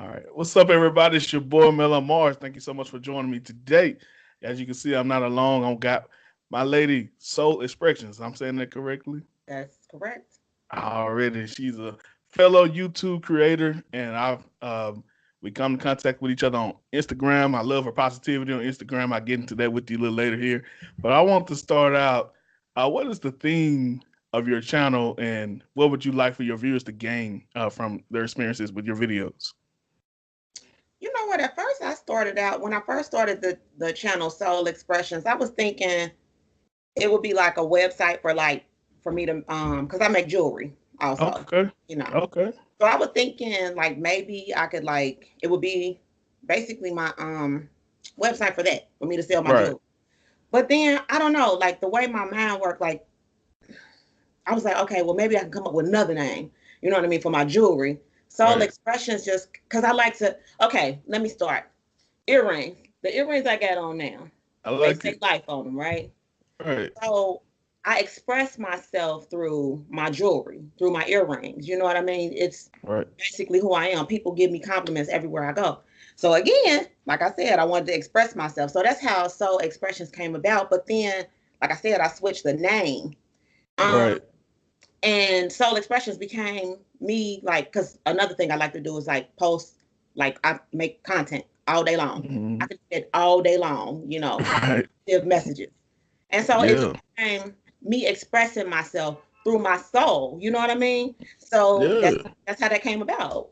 All right. What's up, everybody? It's your boy mel.on.mars. Thank you so much for joining me today. As you can see, I'm not alone. I've got my lady, Solxpressions. I'm saying that correctly? That's correct. Already. She's a fellow YouTube creator, and we come in contact with each other on Instagram. I love her positivity on Instagram. I'll get into that with you a little later here. But I want to start out. What is the theme of your channel, and what would you like for your viewers to gain from their experiences with your videos? You know what? At first, I started out when I first started the channel Soul Expressions. I was thinking it would be like a website for for me to because I make jewelry also, Okay. you know. Okay. So I was thinking like maybe I could it would be basically my website for that for me to sell my Right. jewelry. But then I don't know, like the way my mind worked, like I was like, okay, well, maybe I can come up with another name, you know what I mean, for my jewelry. Soul Right. Expressions, just because I like to, okay, let me start. Earrings. The earrings I got on now, I they like say it. life on them, right? Right. So I express myself through my jewelry, through my earrings. You know what I mean? It's Right. basically who I am. People give me compliments everywhere I go. So again, like I said, I wanted to express myself. So that's how Soul Expressions came about. But then, like I said, I switched the name. Um, Right. and Soul Expressions became me, like, because another thing I like to do is like post, like I make content all day long. I Mhm. can do it all day long, Right. give messages. And so it just Yeah. became me expressing myself through my soul. You know what I mean? So Yeah. that's how that came about.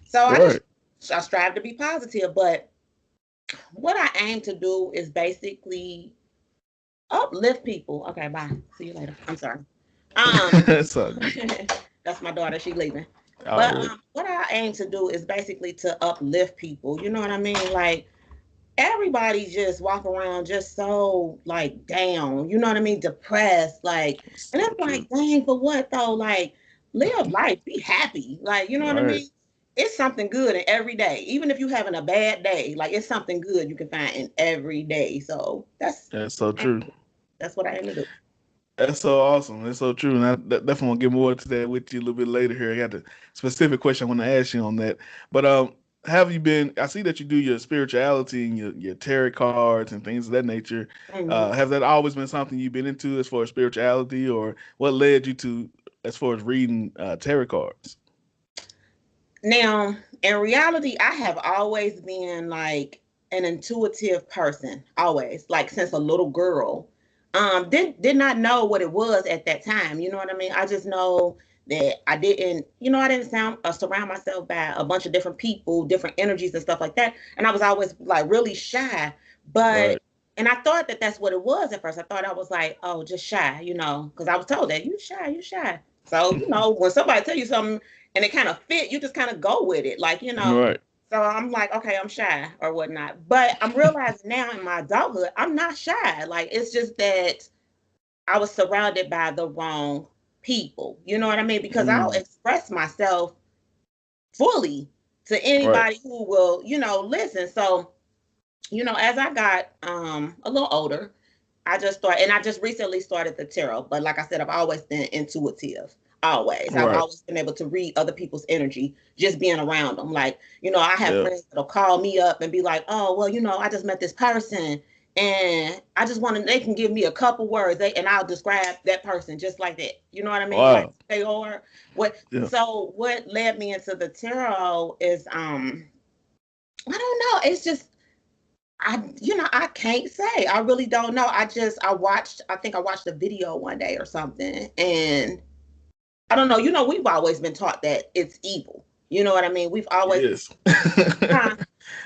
So Right. I strive to be positive, but what I aim to do is basically uplift people. Okay, bye. See you later. I'm sorry. Um, That's all good. that's my daughter. She leaving. But Already. what I aim to do is basically to uplift people. You know what I mean? Like everybody just walk around just so like down. You know what I mean? Depressed. And So it's true. like, dang, for what though? Like, live life, be happy. Like, you know what I Right. mean? It's something good in every day. Even if you're having a bad day, like it's something good you can find in every day. So That's so true. that's what I aim to do. That's so awesome. That's so true. And definitely want to get more into that with you a little bit later here. I got the specific question I want to ask you on that. But have you been? I see that you do your spirituality and your tarot cards and things of that nature. Mhm. Has that always been something you've been into as far as spirituality, or what led you to as far as reading tarot cards? Now, in reality, I have always been like an intuitive person, always, like since a little girl. Did not know what it was at that time. You know what I mean? I just know that I didn't surround myself by a bunch of different people, different energies and stuff like that. And I was always like really shy. But Right. and I thought that that's what it was at first. I thought I was like, oh, just shy, because I was told that you shy, you shy. So when somebody tell you something and it kind of fit, you just kind of go with it, Right. So I'm like, okay, I'm shy or whatnot. But I'm realizing now in my adulthood, I'm not shy. Like it's just that I was surrounded by the wrong people. You know what I mean? Because I'll Mm, express myself fully to right. anybody who will, listen. So, as I got a little older, I just recently started the tarot. But like I said, I've always been intuitive. Always. I've Right. always been able to read other people's energy just being around them. Like, I have Yeah. friends that'll call me up and be like, oh, well, I just met this person and I just want to, they can give me a couple words and I'll describe that person just like that. You know what I mean? Like Wow. they are Yeah. what led me into the tarot is, I don't know. It's just, I can't say. I really don't know. I think I watched a video one day or something. And I don't know. We've always been taught that it's evil. You know what I mean? We've always, Yes. huh?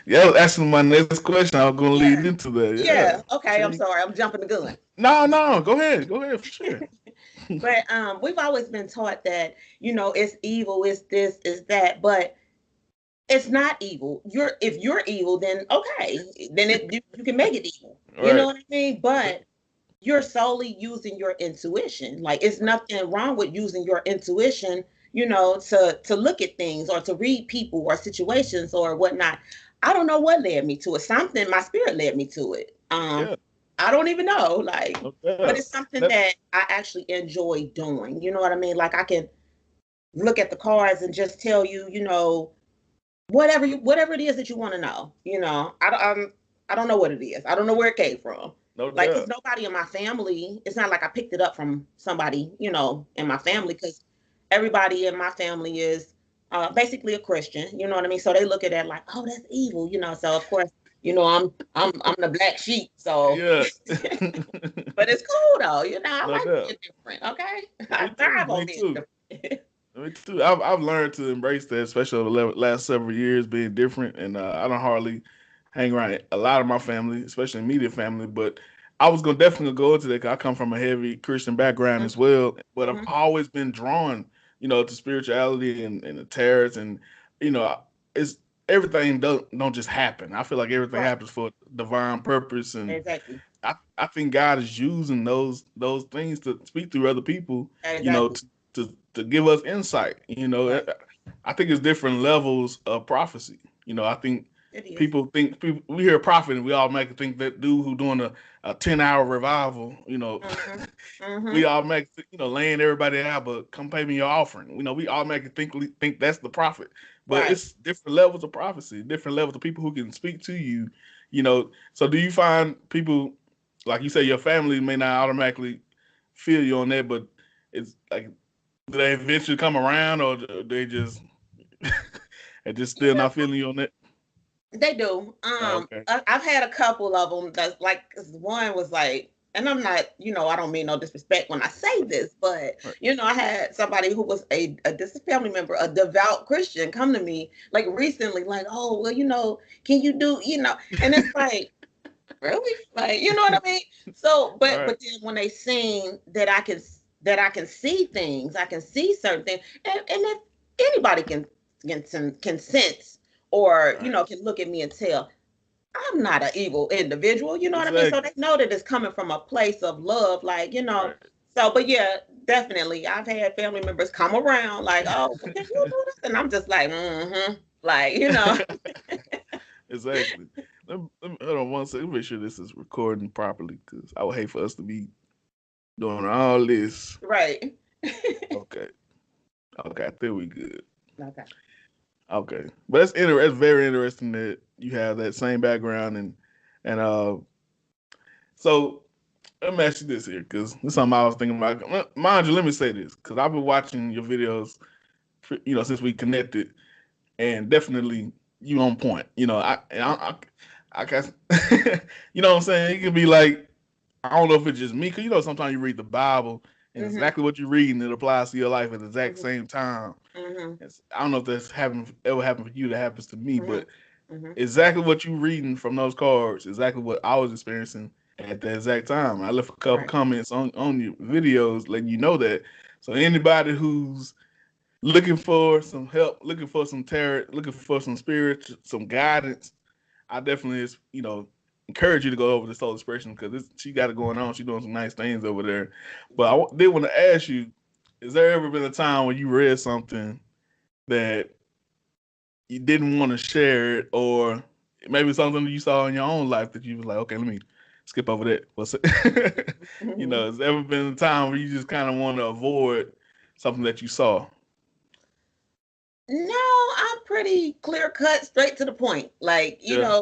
Yeah, I was asking my next question. I was going to lead Yeah. into that. Yeah. Yeah. Okay. I'm Sure. sorry. I'm jumping the gun. No, no. Go ahead. Go ahead for sure. But we've always been taught that, it's evil, it's this, it's that. But it's not evil. If you're evil, then okay. Then you can make it evil. You know Right. what I mean? But you're solely using your intuition. Like it's nothing wrong with using your intuition, to look at things or to read people or situations or whatnot. I don't know what led me to it. Something my spirit led me to it. Yeah. I don't even know. No But doubt. it's something That, that I actually enjoy doing. You know what I mean? Like I can look at the cards and just tell you, whatever it is that you want to know. I don't know what it is. I don't know where it came from. No Like, cause doubt. nobody in my family. It's not like I picked it up from somebody, in my family. Cause everybody in my family is basically a Christian. You know what I mean? So they look at that like, oh, that's evil. So of course, I'm the black sheep. So, Yeah. but it's cool though. I No like doubt. being different. Okay, I Me too. thrive on Me being too. different. Me too. I've learned to embrace that, especially over the last several years, being different. And I don't hardly hang around a lot of my family, especially immediate family. But I was gonna definitely go into that 'cause I come from a heavy Christian background as Mhm, well. But I've mhm. always been drawn, to spirituality and the terrors, and you know, it's everything don't just happen. I feel like everything Right. happens for divine purpose, and Exactly. I think God is using those things to speak through other people, Exactly. to give us insight. Right. I think it's different levels of prophecy. I think It is. people we hear a prophet and we automatically think that dude who doing a 10-hour revival. Mhm. We Mhm. automatically laying everybody out, but come pay me your offering. We automatically think that's the prophet, but Right. it's different levels of prophecy, different levels of people who can speak to you. So do you find people, like you say, your family may not automatically feel you on that, but it's like, do they eventually come around, or they just and just You still know, not feeling you on that? they do. Oh, okay. I've had a couple of them that's like, 'cause one was like, and I'm not, I don't mean no disrespect when I say this, but Right. I had somebody who was this is family member, a devout Christian, come to me like recently, like, oh, well, can you do, and it's like, really, like, you know what I mean? So, but Right. then when they seen that I can see things, I can see certain things, and if anybody can sense, or Right. can look at me and tell I'm not an evil individual. You know what I mean? So Exactly. they know that it's coming from a place of love, like. Right. So, but yeah, definitely, I've had family members come around like, oh, well, can you do this? And I'm just like, mm-hmm, like. Exactly. Hold on one second. Make sure this is recording properly, because I would hate for us to be doing all this. Right. Okay. Okay. I think we good. Okay. Okay. But that's very interesting that you have that same background, and so let me ask you this here, because this is something I was thinking about. Mind you, let me say this, because I've been watching your videos, since we connected, and definitely you on point. I guess, you know what I'm saying? It can be like, I don't know if it's just me, because sometimes you read the Bible and Mm-hmm. exactly what you're reading, it applies to your life at the exact Mm-hmm. same time. Mm-hmm. I don't know if that's ever happened for you. That happens to me, Mm-hmm. but Mm-hmm. exactly what you reading from those cards, exactly what I was experiencing at the exact time. I left a couple Right. comments on your videos letting you know that. So anybody who's looking for some help, looking for some tarot, looking for some spirit, some guidance, I definitely encourage you to go over to Soul Expression, because she got it going on. She's doing some nice things over there. But did want to ask you, has there ever been a time when you read something that you didn't want to share it, or maybe something that you saw in your own life that you was like, okay, let me skip over that? What's it? Mm-hmm. Has there ever been a time where you just kind of want to avoid something that you saw? No, I'm pretty clear cut, straight to the point. Like, Yeah.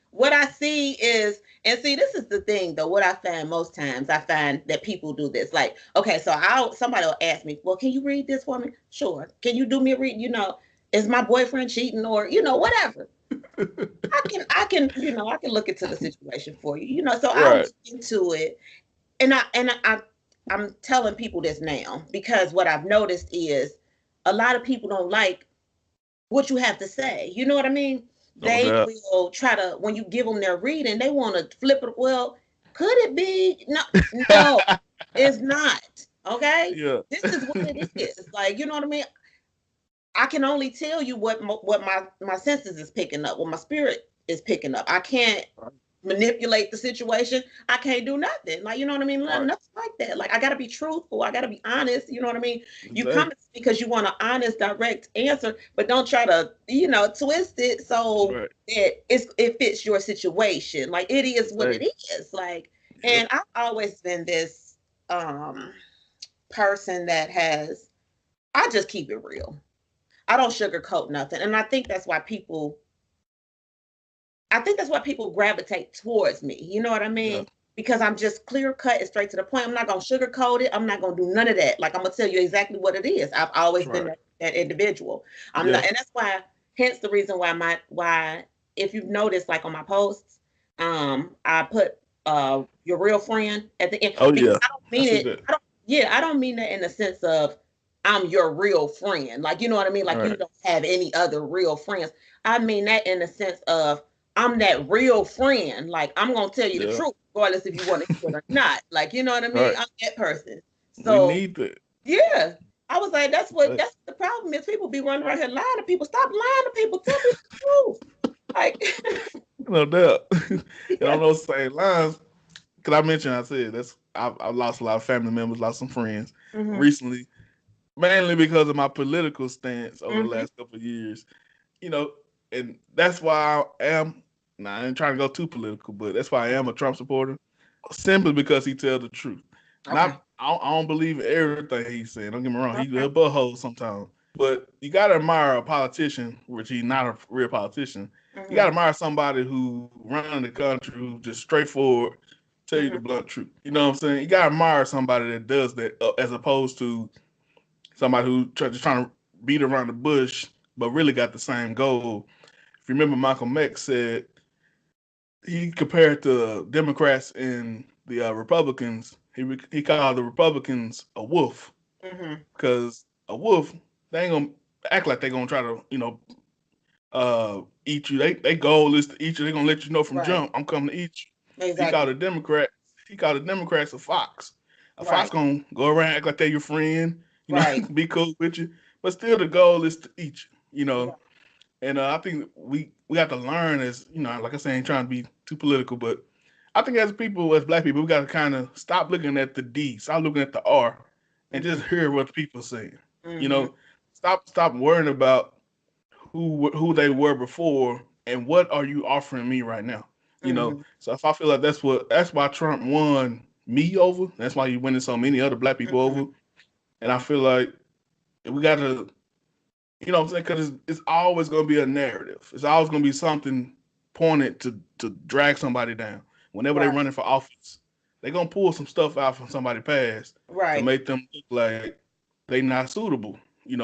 what I see is, and see, this is the thing though. What I find most times, I find that people do this. Like, okay, so somebody will ask me, well, can you read this for me? Sure. Can you do me a read? Is my boyfriend cheating, or whatever? I can look into the situation for you. So I'll Right. look into it, and I'm telling people this now because what I've noticed is a lot of people don't like what you have to say. You know what I mean? No They doubt. will try to, when you give them their reading, they want to flip it. Well, could it be? No, no, it's not. Okay, Yeah. this is what it is. Like, you know what I mean? I can only tell you what my senses is picking up, what my spirit is picking up. I can't manipulate the situation. I can't do nothing. Like, you know what I mean? Right. Nothing like that. Like, I gotta be truthful. I gotta be honest. You know what I mean? You come Exactly. because you want an honest, direct answer, but don't try to, twist it so Right. that it fits your situation. Like, it is what it Exactly. is. Like, Yep. and I've always been this person that has I just keep it real. I don't sugarcoat nothing. And I think that's why people gravitate towards me. You know what I Yeah. mean? Because I'm just clear cut and straight to the point. I'm not gonna sugarcoat it. I'm not gonna do none of that. Like I'm gonna tell you exactly what it is. I've always been Right. that individual. I'm Yeah. not, and that's why. Hence the reason why if you've noticed, like on my posts, I put your real friend at the end Oh because yeah. I don't I mean see it. that. I don't mean that in the sense of I'm your real friend. Like you know what I mean. Like you Right. don't have any other real friends. I mean that in the sense of I'm that real friend. Like I'm gonna tell you the Yeah. truth, regardless if you want to hear it or not. Like you know what I mean. Right. I'm that person. We So need that. yeah, I was like, But that's the problem is people be running around here lying to people. Stop lying to people. Tell people the truth. Like no doubt. And on yeah. those same lines, because I mentioned, I said I've lost a lot of family members, lost some friends Mhm. recently, mainly because of my political stance over the Mhm. last couple of years. You know, and that's why I am. Now I ain't trying to go too political, but that's why I am a Trump supporter, simply because he tells the truth. Okay. Not I don't believe everything he's saying. Don't get me wrong, he's a Okay. butthole sometimes. But you gotta admire a politician, which he's not a real politician. You gotta Mhm. admire somebody who running the country, who just straightforward, tell you the Mhm. blunt truth. You know what I'm saying? You gotta admire somebody that does that, as opposed to somebody who just trying to beat around the bush, but really got the same goal. If you remember, Malcolm X said he compared the Democrats and the Republicans. He called the Republicans a wolf Mhm. because a wolf, they ain't gonna act like they gonna try to eat you. They goal is to eat you. They gonna let you know from Right. jump, I'm coming to eat you. He called Exactly. the Democrats. He called the Democrats a fox. A fox Right. gonna go around act like they're your friend, Right. be cool with you, but still the goal is to eat you. Right. And I think we have to learn, as like I say, ain't trying to be too political, but I think as people, as black people, we got to kind of stop looking at the D, stop looking at the R, and just Mhm. hear what the people saying. You Mhm. know, stop worrying about who they were before and what are you offering me right now. Mhm. So if I feel like that's why Trump won me over. That's why he winning so many other black people Mhm. over. And I feel like we got to, what I'm saying, because it's always going to be a narrative. It's always going to be something pointed to drag somebody down. Whenever they Right. running for office, they're going to pull some stuff out from somebody past to Right. make them look like they not suitable.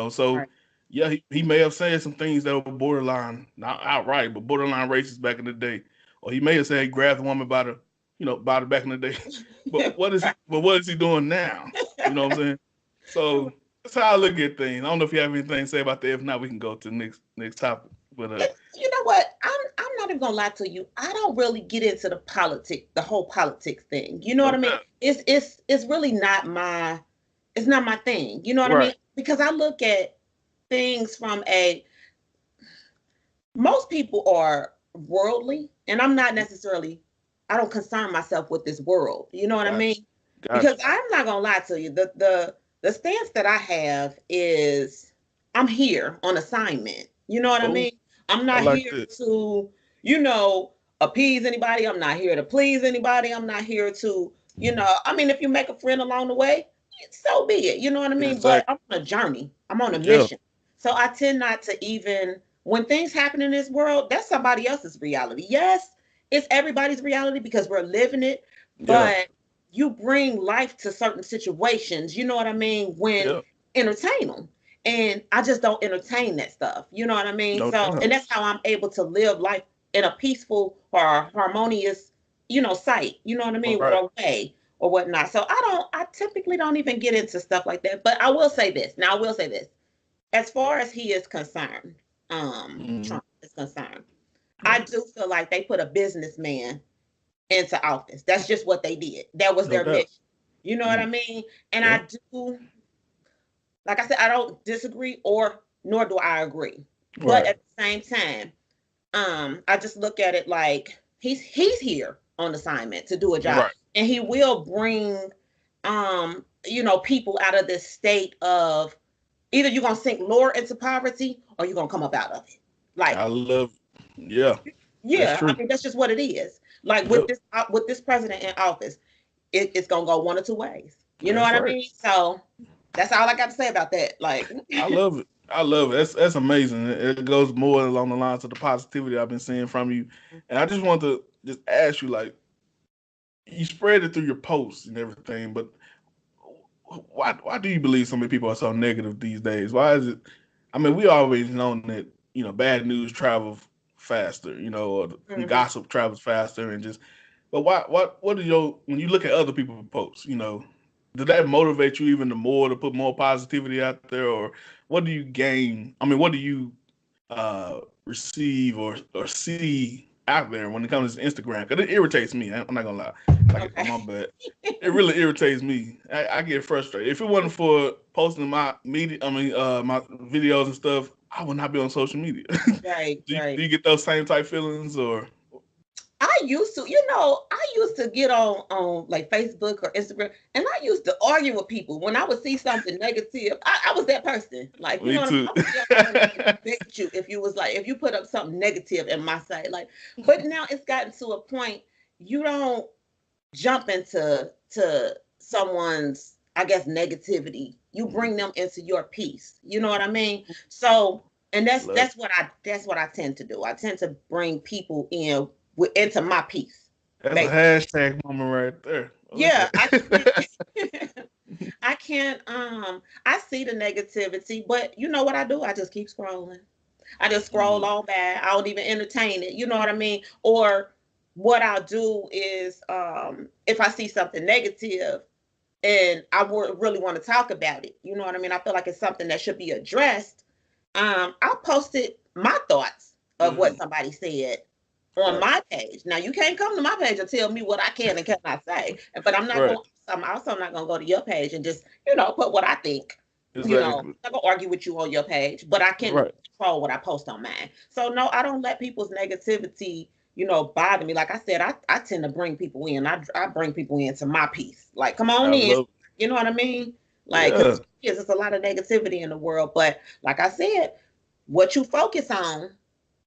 So Right. yeah, he may have said some things that were borderline, not outright, but borderline racist back in the day. Or he may have said he grabbed a woman by the back in the day. But what is he? But what is he doing now? You know what I'm saying? So that's how I look at things. I don't know if you have anything to say about that. If not, we can go to the next topic. But You know what? I'm not even gonna lie to you. I don't really get into the whole politics thing. You know what no I mean? doubt, It's really not my thing. You know what I mean? right, Because I look at things from a most people are worldly, and I'm not necessarily. I don't concern myself with this world. You know what I gotcha, mean? Because gotcha. I'm not gonna lie to you. The stance that I have is I'm here on assignment. You know what I Oh, mean? I'm I not like here that. to, you know, appease anybody. I'm not here to please anybody. I'm not here to, I mean, if you make a friend along the way, so be it. You know what I mean? But Exactly. I'm on a journey. I'm on a Yeah, mission. So I tend not to even when things happen in this world, that's somebody else's reality. Yes, it's everybody's reality because we're living it, yeah, but you bring life to certain situations, you know what I mean, when yeah. entertain them. And I just don't entertain that stuff. You know what I mean? No So, doubt. and that's how I'm able to live life in a peaceful or harmonious, sight, you know what I mean, Right. or way or whatnot. So I typically don't even get into stuff like that. But I will say this. Now I will say this. As far as he is concerned, Mm-hmm. Trump is concerned, I Right. do feel like they put a businessman into office. That's just what they did. That was No their doubt. mission. You know what I Mm. mean? And Yeah. I do, like I said, I don't disagree or nor do I agree. But Right. at the same time, I just look at it like he's here on assignment to do a job. Right. And he will bring people out of this state of either you're gonna sink lower into poverty or you're gonna come up out of it. Like, I love. Yeah, that's yeah, I true. mean that's just what it is. Like Yep. with this president in office, it's gonna go one or two ways. You know That's what I right. mean? So that's all I got to say about that. Like, I love it. I love it. That's amazing. It goes more along the lines of the positivity I've been seeing from you. And I just want to just ask you, like, you spread it through your posts and everything, but why do you believe so many people are so negative these days? Why is it? I mean, we always known that bad news travels faster, or Mm-hmm. gossip travels faster, and just. But what are your when you look at other people's posts, did that motivate you even the more to put more positivity out there, or what do you gain? I mean, what do you receive or see out there when it comes to Instagram? Because it irritates me. I'm not gonna lie. Like, oh Okay. my bad. It really irritates me. I get frustrated. If it wasn't for posting my media, my videos and stuff, I would not be on social media. Right, Do right. you get those same type feelings or? I used to, I used to get on like Facebook or Instagram, and I used to argue with people when I would see something negative. I was that person, like Me what I mean. too. I would get on there and debate you if you was like if you put up something negative in my site, like. But now it's gotten to a point you don't jump into someone's, I guess, negativity. You bring them into your peace. You know what I mean? So, and that's Love it. that's what I tend to do. I tend to bring people in into my peace, That's a basically. hashtag moment right there. Yeah, I Okay. can't. I can't. I see the negativity, but you know what I do? I just keep scrolling. I just scroll Mm, all bad. I don't even entertain it. You know what I mean? Or what I'll do is, if I see something negative and I really want to talk about it, you know what I mean? I feel like it's something that should be addressed. I'll post it, my thoughts of what mm, somebody said on right. my page. Now you can't come to my page and tell me what I can and cannot say, but I'm not Right. going. I'm also not going to go to your page and just put what I think. Exactly. I'm not gonna argue with you on your page, but I can Right. control what I post on mine. So no, I don't let people's negativity, bother me. Like I said, I tend to bring people in. I bring people into my peace. Like, come on I in. love You know what I mean? Like, because Yeah. there's a lot of negativity in the world. But like I said, what you focus on,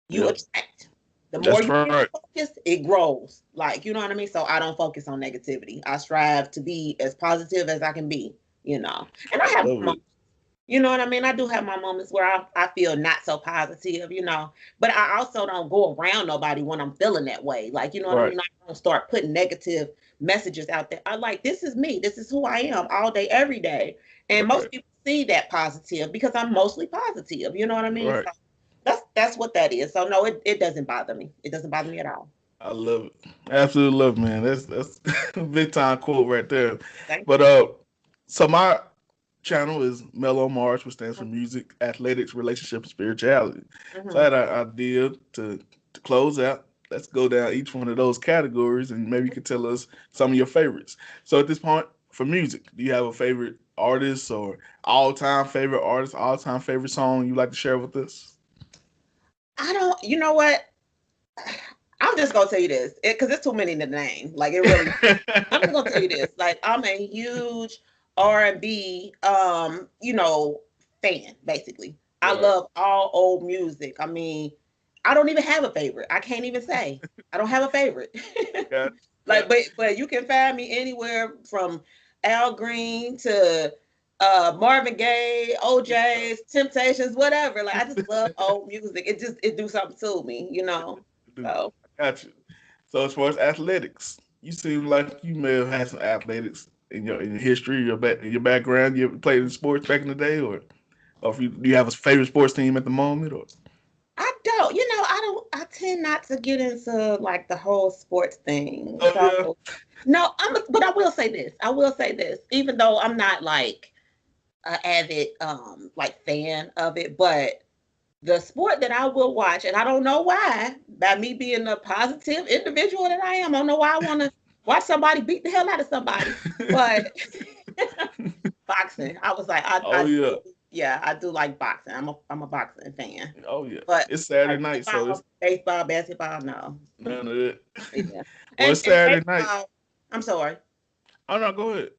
you Yep. attract. The more That's you right. give it focus, it grows. Like, you know what I mean? So I don't focus on negativity. I strive to be as positive as I can be. And I I have love it. you know what I mean? I do have my moments where I feel not so positive. But I also don't go around nobody when I'm feeling that way. Like, you know what I Right. mean? I don't start putting negative messages out there. I like, this is me. This is who I am all day, every day. And most Right. people see that positive because I'm mostly positive. You know what I mean? Right. So that's what that is. So no, it doesn't bother me. It doesn't bother me at all. I love it. Absolutely love it, man. That's a big time quote right there. Thank But you. so my channel is mel.on.mars, which stands for music, athletics, relationship, and spirituality. So I Mm-hmm. had an idea to close out. Let's go down each one of those categories and maybe you could tell us some of your favorites. So at this point, for music, do you have a favorite artist or all-time favorite artist, all-time favorite song you like to share with us? I don't, you know what? I'm just gonna tell you this, because it's too many to name. Like, it really. I'm just gonna tell you this. Like, I'm a huge R&B, fan. Basically, I Right. love all old music. I mean, I don't even have a favorite. I can't even say I don't have a favorite. Got Like, got but you can find me anywhere from Al Green to Marvin Gaye, OJ's, Temptations, whatever. Like, I just love old music. It do something to me. Dude, So I got you. So as far as athletics, you seem like you may have had some athletics in your history, your background. You ever played in sports back in the day, or if do you have a favorite sports team at the moment, or I don't, I don't, I tend not to get into like the whole sports thing. oh yeah, So, no, but I will say this. I will say this, even though I'm not like an avid, like fan of it, but the sport that I will watch, and I don't know why, by me being a positive individual that I don't know why I want to watch somebody beat the hell out of somebody, but boxing. I was like, oh yeah, yeah, I do like boxing. I'm a boxing fan. oh yeah. But It's Saturday like night, so it's football, baseball, basketball, no. none of it. Yeah. Well, And it's Saturday night. baseball, I'm sorry. Oh no, go ahead.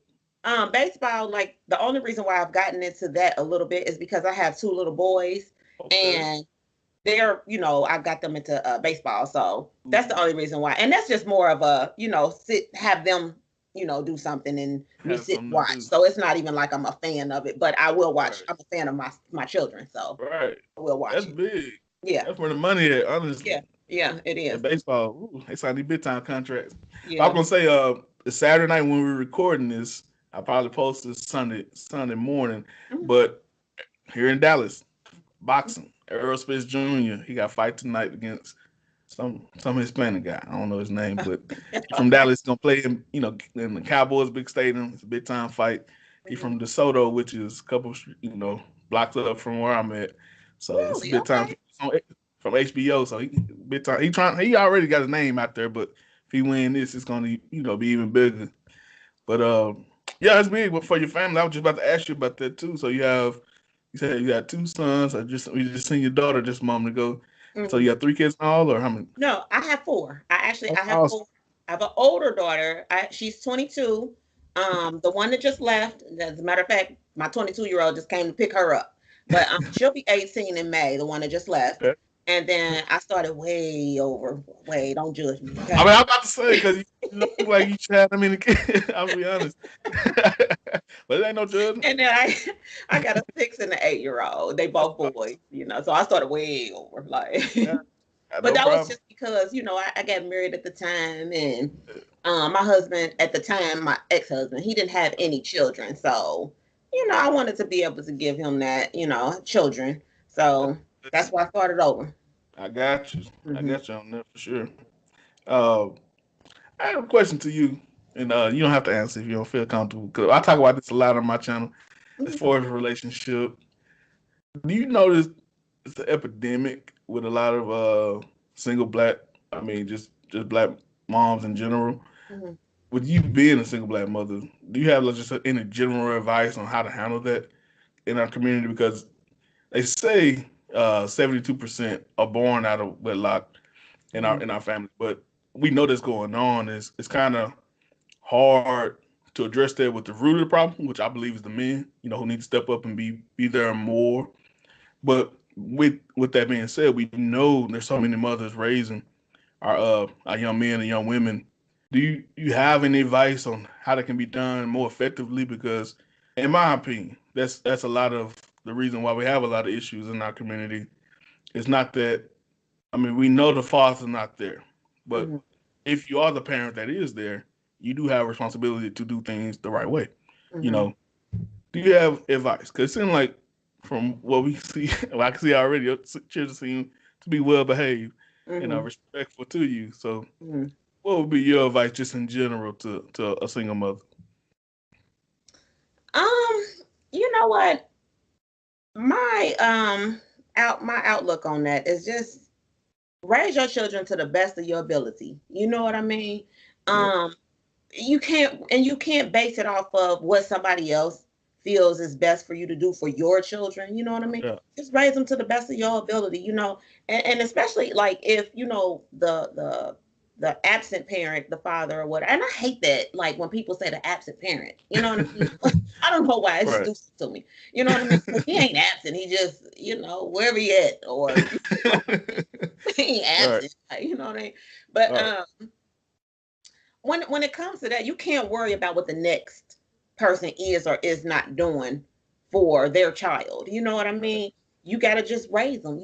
Baseball, like the only reason why I've gotten into that a little bit is because I have two little boys, Okay. and I've got them into baseball. So that's the Mhm. only reason why. And that's just more of a, have them. do something and me Have sit and something to watch. do. So it's not even like I'm a fan of it, but I will watch. Right. I'm a fan of my children, so Right. I will watch That's it. big. Yeah, That's where the money at, yeah, honestly. yeah. It That is. baseball, they signed these big time contracts. But I was Yeah. gonna say, the Saturday night when we were recording this, I probably posted Sunday morning. Mhm. But here in Dallas, boxing, Errol Spence Jr. He got a fight tonight against some Hispanic guy. I don't know his name, but he from Okay. Dallas. Gonna play him, in the Cowboys big stadium. It's a big time fight. He Mhm. from DeSoto, which is a couple, blocks up from where I'm at. So it's a Really? big time Okay. from HBO. So he big time. He already got his name out there, but if he win this, it's gonna be even bigger. But yeah, it's big. But for your family, I was just about to ask you about that too. So you said you got two sons. We just seen your daughter just a moment ago. So you Mhm. got three kids in all, or how many? No, I have four. Oh, I have awesome. four. I have an older daughter. She's 22. The one that just left. As a matter of fact, my 22-year-old just came to pick her up. But she'll be 18 in May. The one that just left. Okay. And then I started way over. Way, don't judge me, I okay? mean, I'm about to say because you look like you should have them in the kid. I'll be honest, but it ain't no judgment. And then I got a 6 and an 8-year-old. They both boys. So I started way over, like. Yeah, But no that was problem. just because, I got married at the time, and my husband at the time, my ex-husband, he didn't have any children. So, I wanted to be able to give him that, children. So that's why I started over. I got you. I Hmm. got you on that for sure. Uh, I have a question to you, and you don't have to answer if you don't feel comfortable. Cause I talk about this a lot on my channel as far as relationship. Do you notice it's an epidemic with a lot of single black? I mean, just black moms in general. Hmm. With you being a single black mother, do you have like, just any general advice on how to handle that in our community? Because they say 72% are born out of wedlock Hmm. in our family, but we know that's going on. It's kind of hard to address that with the root of the problem, which I believe is the men, who need to step up and be there more. But with that being said, we know there's so many mothers raising our young men and young women. Do you have any advice on how that can be done more effectively? Because in my opinion, that's a lot of the reason why we have a lot of issues in our community. It's not that, I mean, we know the fathers are not there, but Hmm. if you are the parent that is there, you do have a responsibility to do things the right way. You Hmm. know, do you have advice? Because it seems like from what we see, well, I can see already, your children seem to be well behaved and Hmm. respectful to you. So, Hmm. what would be your advice, just in general, to a single mother? Um, you know what? My my outlook on that is just raise your children to the best of your ability. You know what I mean? Yeah, Um, you can't base it off of what somebody else feels is best for you to do for your children. You know what I mean? yeah, Just raise them to the best of your ability. And especially like if the absent parent, the father or whatever. And I hate that, like when people say the absent parent. You know what I mean? I don't know why it just right, do something to me. You know what I mean? 'Cause he ain't absent. He just wherever he at, or he ain't right, absent. Like, you know what I mean? But right, when it comes to that, you can't worry about what the next person is or is not doing for their child. You know what I right, mean? You got to just raise them.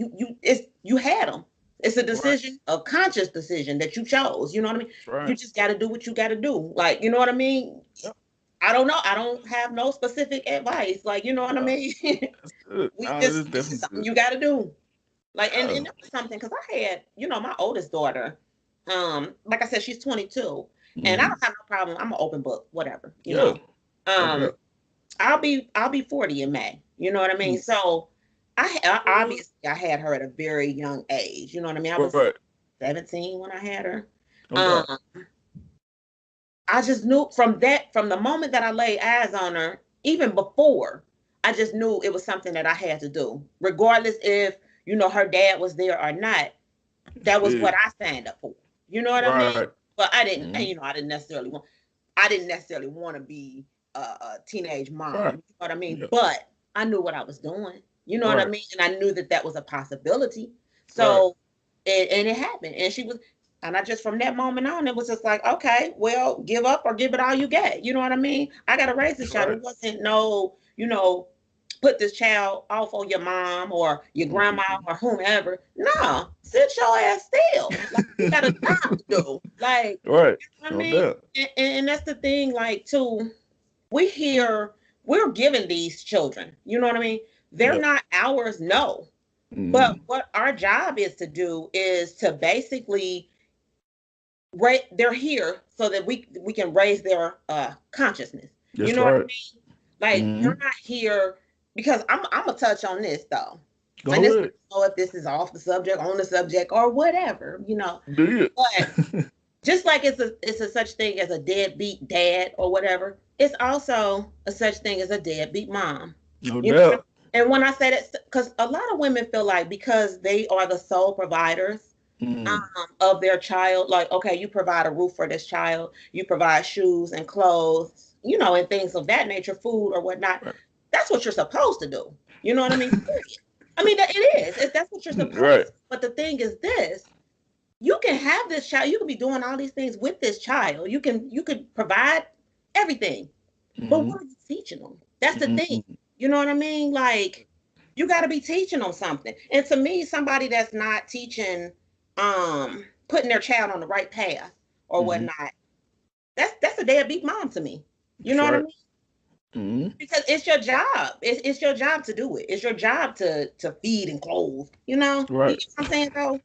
You had them. It's a right. decision, a conscious decision that you chose. You know what I mean? That's right. You just got to do what you got to do. Like, you know what I mean? Yep, I don't know. I don't have no specific advice. Like, you know what I yeah, mean? that's good. we No, it is just It's just definitely something good. you got to do. Like, Yeah, and that was something because I had, my oldest daughter, like I said, she's 22, and I hmm, don't have no problem. I'm an open book, whatever. yeah, no Um, doubt. I'll be 40 in May. You know what I mean? Mm. So obviously I had her at a very young age. You know what I mean? I was Right, 17 when I had her. no doubt. Um, I just knew from the moment that I laid eyes on her, even before, I just knew it was something that I had to do, regardless if her dad was there or not. It's That was what big. I signed up for. You know what I mean? Right. But I didn't, Hmm. I didn't necessarily want to be a teenage mom. Right. You know what I mean? Yeah. But I knew what I was doing. You know what I Right. mean? And I knew that that was a possibility. Right. So, and it happened. And she was. And I just, from that moment on, it was just like, okay, well, give up or give it all you get. You know what I mean? I got to raise this That's child. right. It wasn't no, put this child off on your mom or your grandma Mhm. or whomever. No, sit your ass still. Like, you got a job to do. Like, Right. I No mean, doubt. and that's the thing, like, too, we hear, we're giving these children, you know what I mean? They're Yep. not ours, no. But Mhm. what our job is to do is to basically they're here so that we can raise their consciousness. You That's know what I right. mean? Like, you're Mhm. not here because I'm gonna touch on this though. And Go this, I ahead. don't know if this is off the subject, on the subject, or whatever, Do But it. just like it's a such thing as a deadbeat dad or whatever, it's also a such thing as a deadbeat mom. No You know what I mean? doubt. And when I say that, because a lot of women feel like because they are the sole providers Mm. of their child, like, okay, you provide a roof for this child, you provide shoes and clothes, and things of that nature, food or whatnot. Right. That's what you're supposed to do. You know what I mean? Period. I mean, that it is. That's what you're supposed Right. to. But the thing is this: you can have this child. You can be doing all these things with this child. You could provide everything, but Mhm. what are you teaching them? That's the thing. Mhm. You know what I mean? Like, you got to be teaching them something. And to me, somebody that's not teaching, putting their child on the right path or Mhm. whatnot, that's a deadbeat mom to me. You That's know what I right. mean? Mhm. Because it's your job. It's your job to do it. It's your job to feed and clothe. You Right. get what I'm saying though?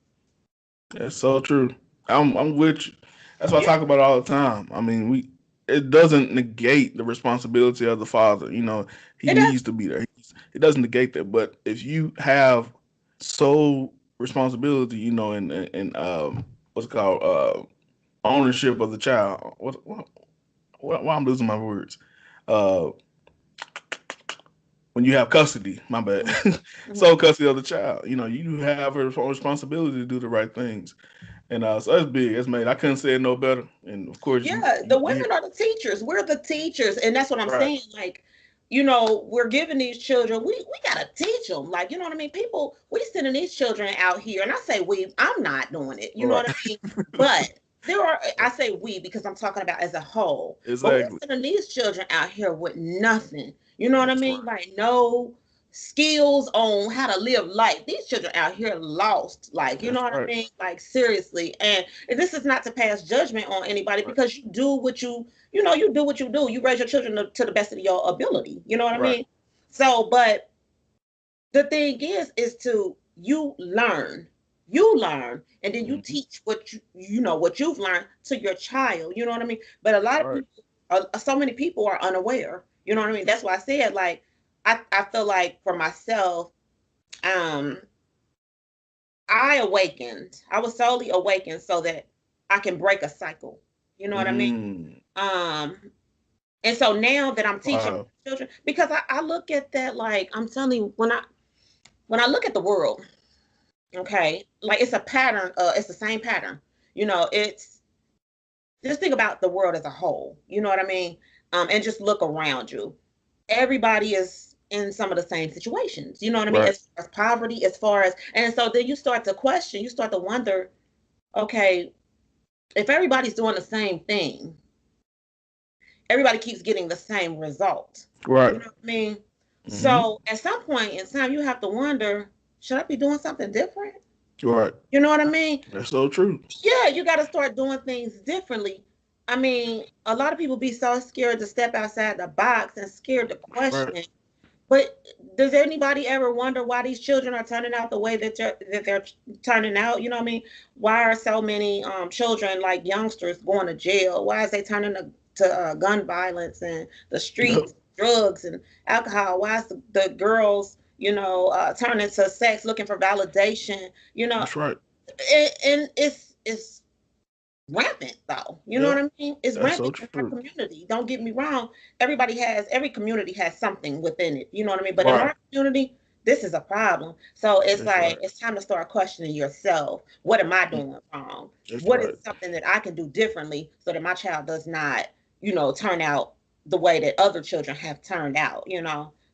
That's so true. I'm with you. That's what I Yeah, talk about all the time. I mean, it doesn't negate the responsibility of the father. He it does. needs to be there. It doesn't negate that. But if you have sole responsibility, and what's it called, ownership of the child. Why I'm losing my words? Uh, when you have custody, my bad, Mhm, mhm. sole custody of the child. You have a responsibility to do the right things. And so that's big. That's made. I couldn't say it no better. And of course, Yeah, the women are the teachers. We're the teachers, and that's what I'm right, saying. Like, we're giving these children. We gotta teach them. Like, you know what I mean? People, we sending these children out here, and I say we. I'm not doing it. You know right, what I mean? But there are. I say we because I'm talking about as a whole. But we're exactly. sending these children out here with nothing. You know what I That's mean? right. Like, no skills on how to live life. These children out here lost. Like, you know That's what I right. mean? Like, seriously. And this is not to pass judgment on anybody Right. because you do what you do. You raise your children to the best of your ability. You know what I Right. mean? So, but the thing is to you learn, and then you Hmm. teach what you've learned to your child. You know what I mean? But a lot of Right. people, so many people are unaware. You know what I mean? That's why I said, like, I feel like for myself, um, I awakened. I was solely awakened so that I can break a cycle. You know what I mean? Mm. Um, and so now that I'm teaching Wow. children, because I look at that, like, I'm telling you, when I look at the world, okay, like, it's a pattern. It's the same pattern. It's just think about the world as a whole. You know what I mean? And just look around you. Everybody is in some of the same situations. You know what I mean? Right. As far as poverty, as far as, and so then you start to question, you start to wonder, okay, if everybody's doing the same thing, everybody keeps getting the same result. You Right. know what I mean? Hmm. So at some point in time, you have to wonder, should I be doing something different? Right. You know what I mean? That's so true. Yeah, you got to start doing things differently. I mean, a lot of people be so scared to step outside the box and scared to Right. question. But does anybody ever wonder why these children are turning out the way that they're turning out? You know what I mean? Why are so many children, like youngsters, going to jail? Why is they turning to gun violence and the Yep. streets, drugs and alcohol? Why is the girls, turning to sex, looking for validation? That's right. And it's rampant though. You know Yep. what I mean? It's That's so rampant in our true. community. Don't get me wrong. Every community has something within it. You know what I mean? But in Right. our community, this is a problem. So it's That's like right. it's time to start questioning yourself. What am I Mm. doing wrong? That's What is right. something that I can do differently so that my child does not, turn out the way that other children have turned out?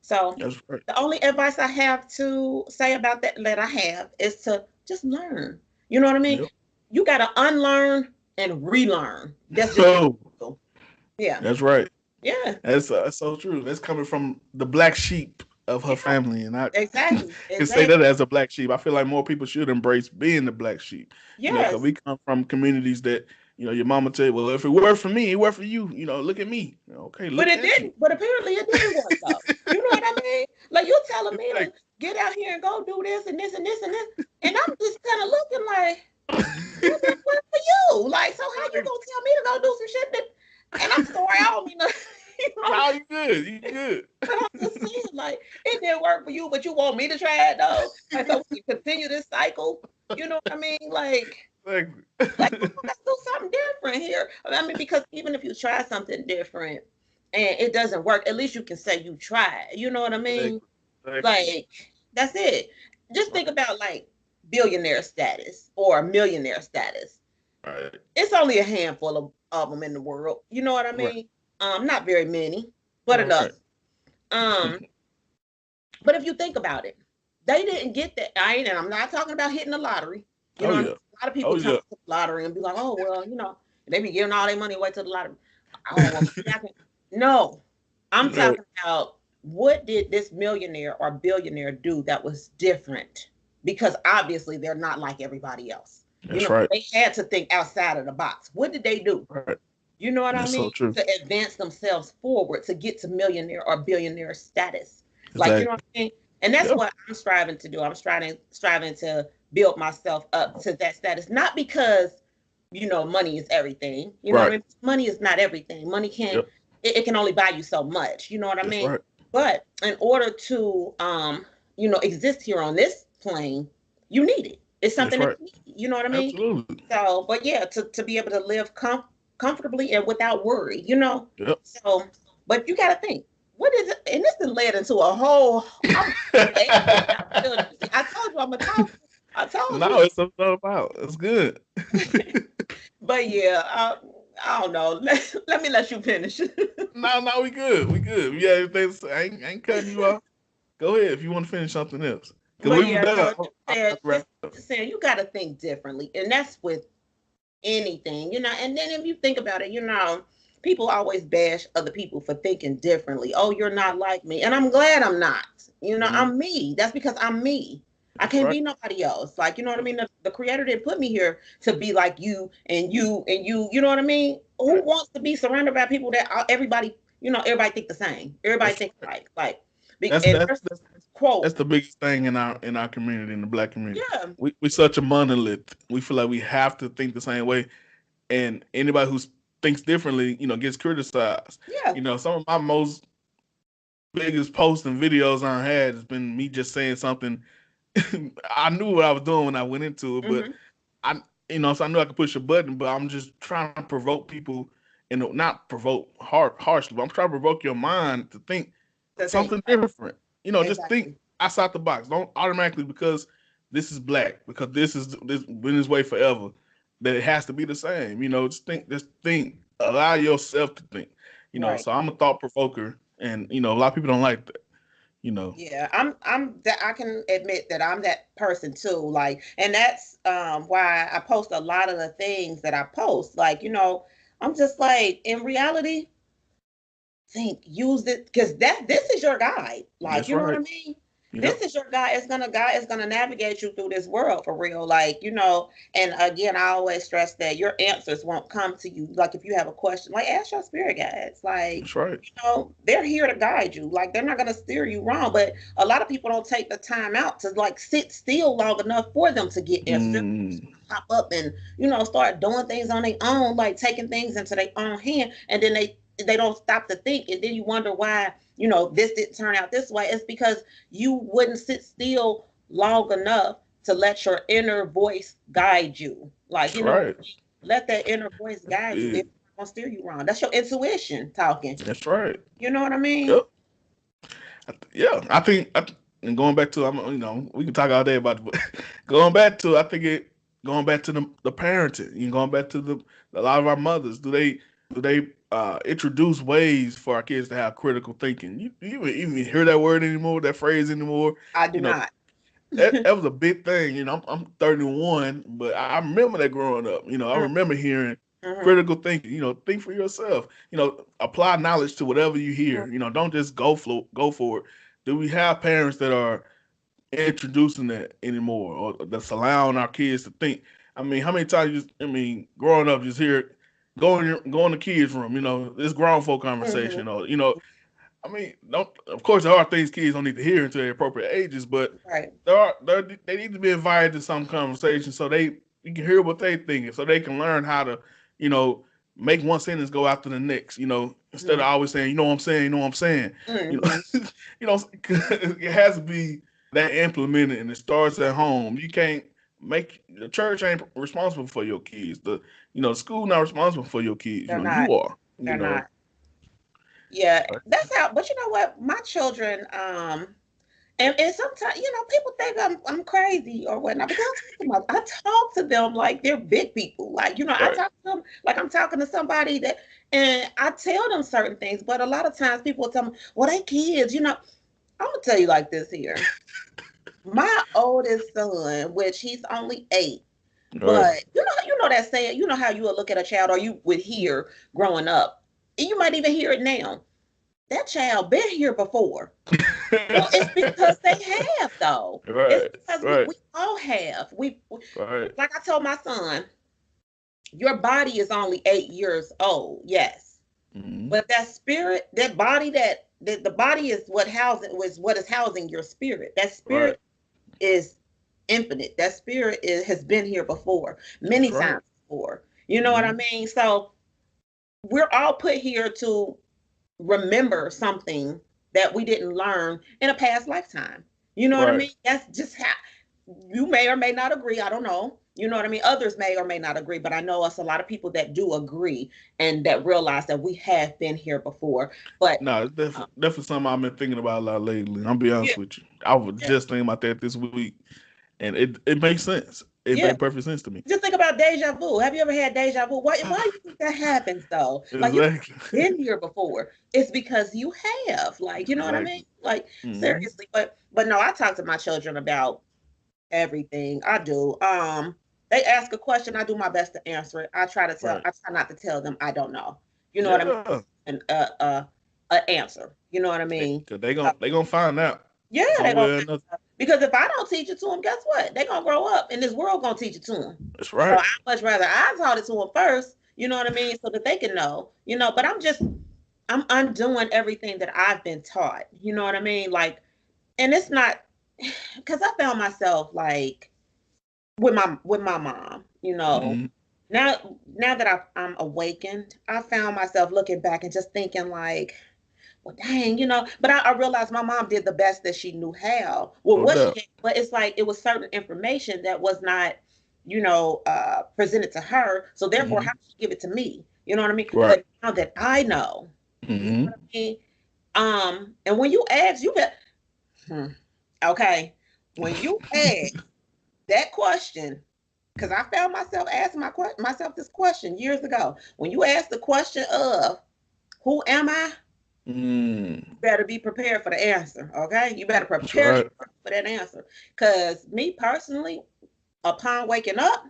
So That's right. the only advice I have to say about that I have is to just learn. You know what I mean? Yep. you got to unlearn and relearn. That's just Oh, yeah, that's right. yeah, That's so true. That's coming from the black sheep of her yeah. family, and I Exactly, can say that exactly. as a black sheep. I feel like more people should embrace being the black sheep. Because Yes, we come from communities that your mama tell you, well, if it worked for me, it worked for you. Look at me. Okay, but look it at you. didn't. But apparently, it didn't work though. You know what I mean? Like you telling me Like, to get out here and go do this and this and this and this, and I'm just kind of looking like. That didn't work for you. Like, so how you gonna tell me to go do some shit that? And I'm sorry, I don't mean to, you know. no, you good. You good. But I'm just saying, like, it didn't work for you, but you want me to try it though. Like, so we can continue this cycle. You know what I mean? Like, come on, let's do something different here. I mean, because even if you try something different and it doesn't work, at least you can say you tried. You know what I mean? Exactly. Exactly. Like, that's it. Just think about like billionaire status or millionaire status. Right. It's only a handful of them in the world. You know what I Right. mean? Not very many, but Right. enough. Um, but if you think about it, they didn't get that. And I'm not talking about hitting the lottery. You Oh know what I yeah. mean? A lot of Oh people come yeah. to the lottery and be like, oh well, they be giving all their money away to the lottery. Oh well, maybe I can. No, I'm Right. talking about what did this millionaire or billionaire do that was different? Because obviously they're not like everybody else. That's right. They had to think outside of the box. What did they do? Right. You know what I That's so mean? true. To advance themselves forward to get to millionaire or billionaire status. Like, you know Exactly. what I mean? And that's Yeah. what I'm striving to do. I'm striving to build myself up to that status. Not because, money is everything. You know what I Right. mean? Money is not everything. Money can Yep. it can only buy you so much. You know what I That's mean? right. But in order to exist here on this plane, you need it. It's That's something that right. you need. You know what I mean? Absolutely. So, but yeah, to be able to live comfortably and without worry. Yep. So, but you got to think, what is it? And this has led into a whole. I'm I told you I'm a talker. I told No, you. it's something about. It's good. But yeah, I don't know. Let me let you finish. No, no, we good. We good. Yeah, I ain't cutting you off. Go ahead if you want to finish something else. Because But we were yeah, done. no, just said, Wrap it up. just saying, you got to think differently, and that's with anything. And then if you think about it, people always bash other people for thinking differently. Oh, you're not like me. And I'm glad I'm not. Mm-hmm. I'm me. That's because I'm me. I That's can't right. be nobody else. Like, you know what I mean? The creator didn't put me here to be like you and you and you. You know what I mean? Who Right. wants to be surrounded by people that everybody think the same. Everybody That's think right. like, That's and that's there's that's this quote. that's the biggest thing in our community, in the black community. Yeah. We such a monolith. We feel like we have to think the same way, and anybody who thinks differently, gets criticized. Yeah. Some of my most biggest posts and videos I had has been me just saying something. I knew what I was doing when I went into it, but Hmm. I, so I knew I could push a button, but I'm just trying to provoke people, and not provoke harshly, but I'm trying to provoke your mind to think To think. something Right. different. Just think Exactly. outside the box. Don't automatically, because this is black, because this been this way forever, that it has to be the same. Just think. Allow yourself to think. Right. So I'm a thought provoker, and a lot of people don't like that. You know. Yeah, I'm that I can admit that I'm that person too. Like, and that's why I post a lot of the things that I post. Like, I'm just like, in reality, think, use it, because this is your guide. Like, That's you know what I right. mean? This Yep. is your guide. It's gonna navigate you through this world for real. Like, and again, I always stress that your answers won't come to you. Like, if you have a question, like, ask your spirit guides. Like, That's right. they're here to guide you. Like, they're not gonna steer you wrong. But a lot of people don't take the time out to like sit still long enough for them to get answers. Mm, Pop up and start doing things on their own, like taking things into their own hand, and then they don't stop to think, and then you wonder why this didn't turn out this way. It's because you wouldn't sit still long enough to let your inner voice guide you. Like, that's right. let that inner voice That's guide you. It's big. not gonna steer you wrong. That's your intuition talking. That's right. You know what I mean? Yep. Yeah. And going back to, we can talk all day about it, but going back to, going back to the parenting, going back to a lot of our mothers, do they introduce ways for our kids to have critical thinking? You even hear that word anymore, that phrase anymore? I do You know, not. that was a big thing. I'm 31, but I remember that growing up. I remember hearing Mm-hmm. critical thinking. Think for yourself. Apply knowledge to whatever you hear. Don't just go for it. Do we have parents that are introducing that anymore, or that's allowing our kids to think? I mean, how many times growing up, just hear go in the kids' room. This grown folk Mm-hmm. conversation, or I mean, don't. Of course, there are things kids don't need to hear until their appropriate ages, but Right. they need to be invited to some conversation so you can hear what they thinking, so they can learn how to, you know, make one sentence go after the next. Instead of always saying, what I'm saying, what I'm saying. You know, Mm-hmm. it has to be that implemented, and it starts at home. You can't make the church ain't responsible for your kids. The school not responsible for your kids. They're not. You are. They're not. Yeah, that's how. But you know what? My children, and sometimes, people think I'm crazy or whatnot, because I talk to them like they're big people. Like, I Right. talk to them like I'm talking to somebody and I tell them certain things. But a lot of times people will tell me, well, they kids. I'm gonna tell you like this here. My oldest son, which he's only 8, Right. but that saying, how you would look at a child, or you would hear growing up, and you might even hear it now. That child been here before. Well, it's because they have, though. It's Right. because we Right. all have. Right. Like I told my son, your body is only 8 years old, yes, Hmm. but that spirit, that body, the body is what is housing your spirit. That Right. spirit is infinite. That spirit has been here before, That's many right. times before. You know what I Hmm. mean? So we're all put here to remember something that we didn't learn in a past lifetime. You know what I Right. mean? That's just how you may or may not agree. I don't know. You know what I mean? Others may or may not agree, but I know us a lot of people that do agree and that realize that we have been here before. But No, it's um, definitely something I've been thinking about a lot lately. I'll be yeah, honest with you. I was yeah, just thinking about that this week, and it makes sense. It yeah. made perfect sense to me. Just think about deja vu. Have you ever had deja vu? Why do you think that happens though? Like, you Exactly. been here before. It's because you have. Like, you know what I mean? Exactly. Like, Hmm. seriously. But no, I talk to my children about everything. I do. They ask a question, I do my best to answer it. Right. I try not to tell them I don't know. You know what I mean? Yeah. And a answer. You know what I mean? Cause they Uh, gonna they gonna find out yeah, they some way gonna or find another. out. Because if I don't teach it to them, guess what? They gonna grow up, and this world gonna teach it to them. That's So right. I much rather I taught it to them first. You know what I mean? So that they can know. But I'm undoing everything that I've been taught. You know what I mean? Like, and it's not because I found myself like with my mom. Hmm. Now that I'm awakened, I found myself looking back and just thinking like, well, dang, But I realized my mom did the best that she knew how. Well, No what she doubt. had, but it's like it was certain information that was not, presented to her. So therefore, Hmm. how did she give it to me? You know what I mean? Right. But now that I know, you know Hmm. what I mean. And when you ask, you get, okay. When you ask that question, because I found myself asking myself this question years ago. When you ask the question of who am I, Mm. you better be prepared for the answer. Okay, you better That's prepare right. yourself for that answer. Because me personally, upon waking up,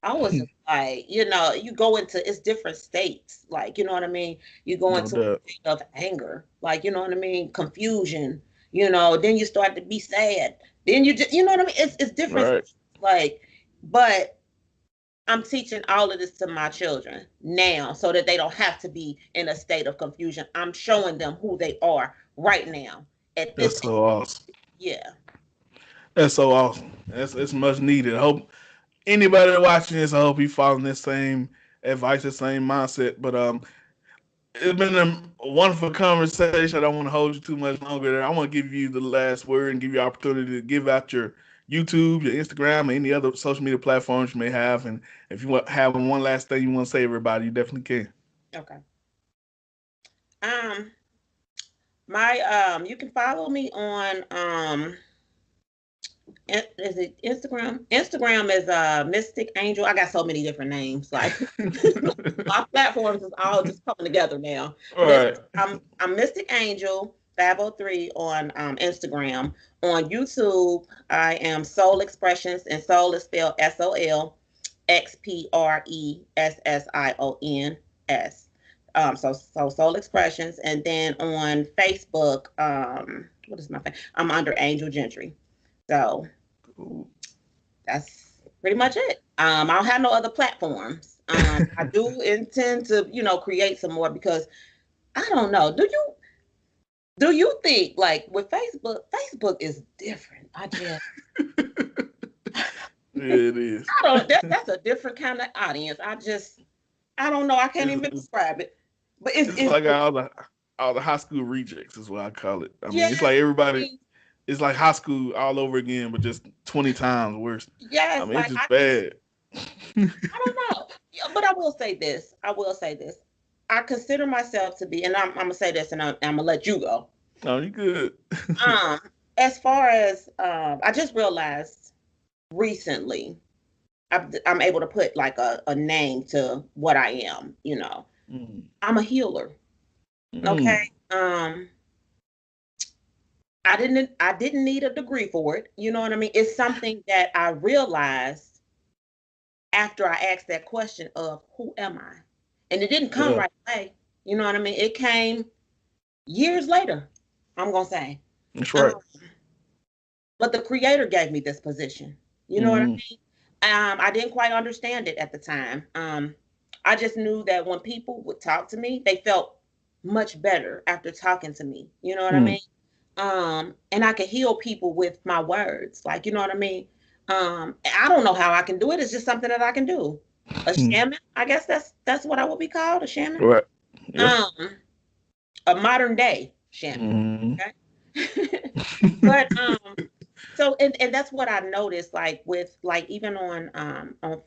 I was just like, you go into it's different states. Like, you know what I mean? You go No into a doubt. state of anger, like, you know what I mean? Confusion, then you start to be sad. Then you just, you know what I mean? It's different Right. states. Like, but I'm teaching all of this to my children now so that they don't have to be in a state of confusion. I'm showing them who they are right now at this That's age. so awesome. Yeah. That's so awesome. That's much needed. I hope anybody watching this, I hope you following this same advice, the same mindset. But it's been a wonderful conversation. I don't want to hold you too much longer. I want to give you the last word and give you opportunity to give out your YouTube, your Instagram, or any other social media platforms you may have. And if you want have one last thing you want to say, to everybody, you definitely can. Okay. Um, you can follow me on is it Instagram? Instagram is Mystic Angel. I got so many different names. Like my platforms is all just coming together now. All But right. I'm Mystic Angel. 503 on Instagram. On YouTube, I am Soul Expressions, and Soul is spelled Solxpressions. So Soul Expressions, and then on Facebook, what is my? I'm under Angel Gentry. So Cool. that's pretty much it. I don't have no other platforms. I do intend to, create some more because I don't know. Do you think like with Facebook is different? Yeah, it is. I don't. That's a different kind of audience. I don't know. I can't It's, even it's, describe it. But it's it's it's like all the high school rejects is what I call it. I mean, it's yes, like everybody. It's like high school all over again, but just 20 times worse. I yes. mean, it's Like just bad. I don't know. Yeah, but I will say this. I will say this. I consider myself to be, and I'm gonna say this, and I'm gonna let you go. No, you good. Um, as far as I just realized recently, I'm able to put like a name to what I am. Mm. I'm a healer. Okay. Mm. I didn't need a degree for it. You know what I mean? It's something that I realized after I asked that question of who am I? And it didn't come Yeah, right away. You know what I mean? It came years later, I'm gonna say. that's Um, right. but the creator gave me this position. You know what I Mm. mean? I didn't quite understand it at the time. I just knew that when people would talk to me, they felt much better after talking to me. You know what I Mm. mean? And I can heal people with my words. Like, you know what I mean? I don't know how I can do it. It's just something that I can do. A shaman, I guess that's what I would be called, a shaman. Right. Yeah. Um, a modern day shaman. Mm. Okay. But so and that's what I noticed, like with like even on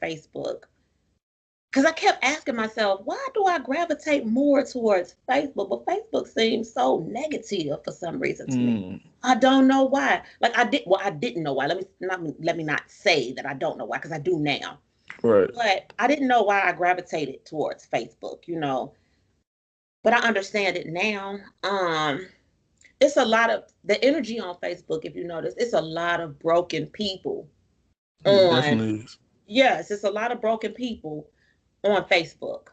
Facebook, because I kept asking myself, why do I gravitate more towards Facebook? But Facebook seems so negative for some reason to me. Mm. I don't know why. Like I didn't know why. Let me not say that I don't know why, because I do now. Right. But I didn't know why I gravitated towards Facebook. But I understand it now. It's a lot of the energy on Facebook, if you notice, it's a lot of broken people It on. definitely is. Yes, it's a lot of broken people on Facebook.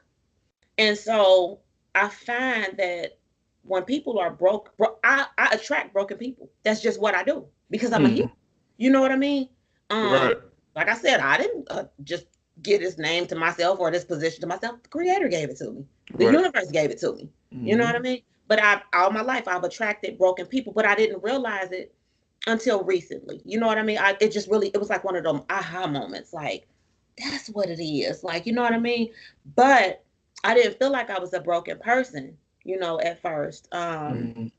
And so I find that when people are I attract broken people. That's just what I do because I'm a healer. Mm. You know what I mean? Um, Right. like I said, I didn't just get this name to myself or this position to myself. The Creator gave it to me. The Right. universe gave it to me. You know what I Mm. mean? But all my life I've attracted broken people, but I didn't realize it until recently. You know what I mean? It was like one of them aha moments. Like that's what it is. Like, you know what I mean? But I didn't feel like I was a broken person, at first. Mm.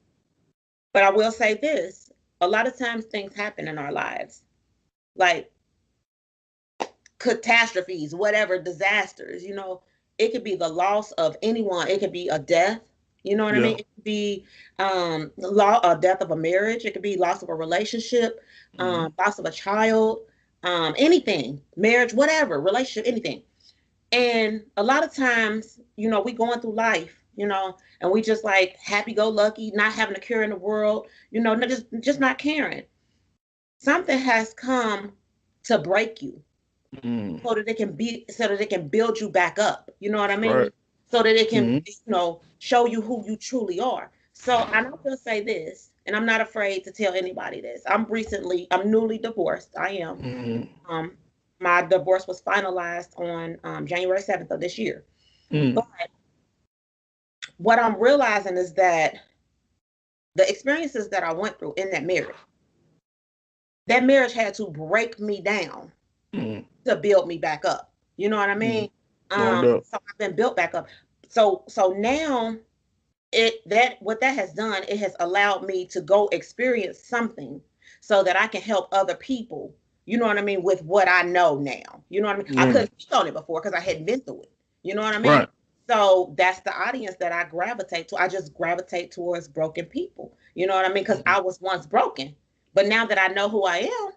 But I will say this, a lot of times things happen in our lives, like catastrophes, whatever, disasters. It could be the loss of anyone. It could be a death. You know what I Yeah. mean? It could be a death of a marriage. It could be loss of a relationship, Mm. loss of a child, anything, marriage, whatever, relationship, anything. And a lot of times, we going through life, and we just like happy go lucky, not having a care in the world, just not caring. Something has come to break you Mm. so that it can build you back up. You know what I Right. mean? So that it can, Mm. show you who you truly are. So and I will say this, and I'm not afraid to tell anybody this. I'm newly divorced. I am. Mm. Um, my divorce was finalized on January 7th of this year. Mm. But what I'm realizing is that the experiences that I went through in that marriage had to break me down Mm. to build me back up. You know what I Mm. mean? No doubt. So I've been built back up. So now what that has done, it has allowed me to go experience something so that I can help other people. You know what I mean? With what I know now. You know what I mean? I Mm. couldn't speak on it before because I hadn't been through it. You know what I mean? Right. So that's the audience that I gravitate to. I just gravitate towards broken people. You know what I mean? Because Mm. I was once broken. But now that I know who I am,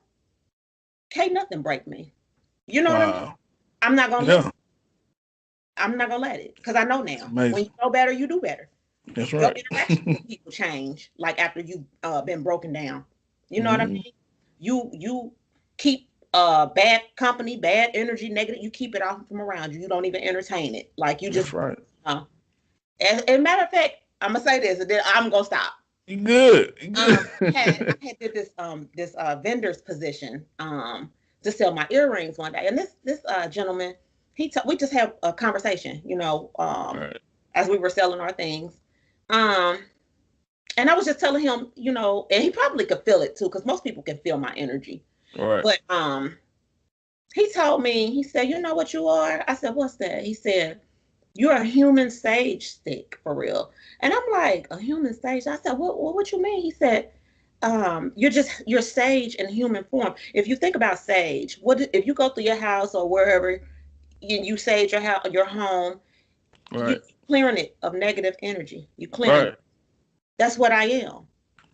can't nothing break me. You know what I mean? Wow. I'm not gonna let Yeah. it. I'm not gonna let it because I know It's now. When amazing. you know better, you do better. That's Your right. interactions with people change, like after you've been broken down. You know what I Hmm. mean? You keep bad company, bad energy, negative. You keep it off from around you. You don't even entertain it. Like you That's just. right. As a matter of fact, I'm gonna say this, and then I'm gonna stop. You good. You good. I had did this vendor's position to sell my earrings one day, and this gentleman, we just had a conversation, Right. as we were selling our things, um, and I was just telling him, and he probably could feel it too, because most people can feel my energy, Right. but he told me, he said, "You know what you are?" I said, "What's that?" He said, "You're a human sage stick for real." And I'm like, "A human sage?" I said, "What you mean?" He said, you're sage in human form. If you think about sage, what if you go through your house or wherever you sage your house, your home, you Right. clearing it of negative energy. You clearing it. Right. That's what I am.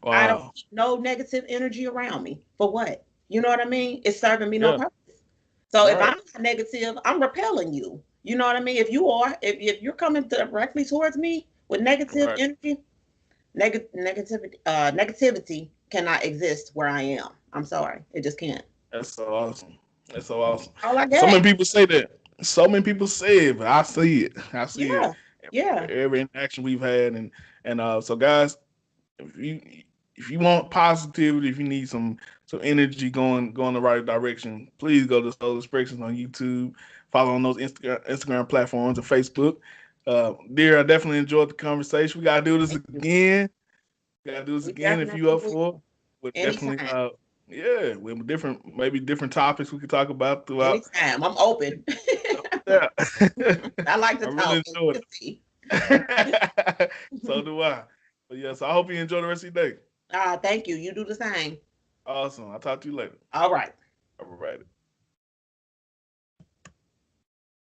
I don't Wow. keep no negative energy around me. For what? You know what I mean? It's serving me no Yeah. purpose. So if Right. I'm not negative, I'm repelling you. You know what I mean? If you're coming directly towards me with negative Right. energy, negativity cannot exist where I am. I'm sorry, it just can't. That's so awesome. That's so awesome. All I So got. many people say that. So many people say it, but I see it. I see it. Yeah, yeah. Every interaction we've had, and so guys, if you if you want positivity, if you need some energy going the right direction, please go to Solxpressions on YouTube. Follow on those Instagram platforms and Facebook. Dear, I definitely enjoyed the conversation. We gotta do this Thank you. again. We gotta do this We again if you definitely up will. for it. With definitely Anytime. yeah, with different maybe different topics we could talk about throughout. Anytime. I'm open. Yeah. I like to I really talk, as you enjoyed can see. it. So do I. But yes, I hope you enjoy the rest of your day. Thank you. You do the same. Awesome. I'll talk to you later. All right. All right.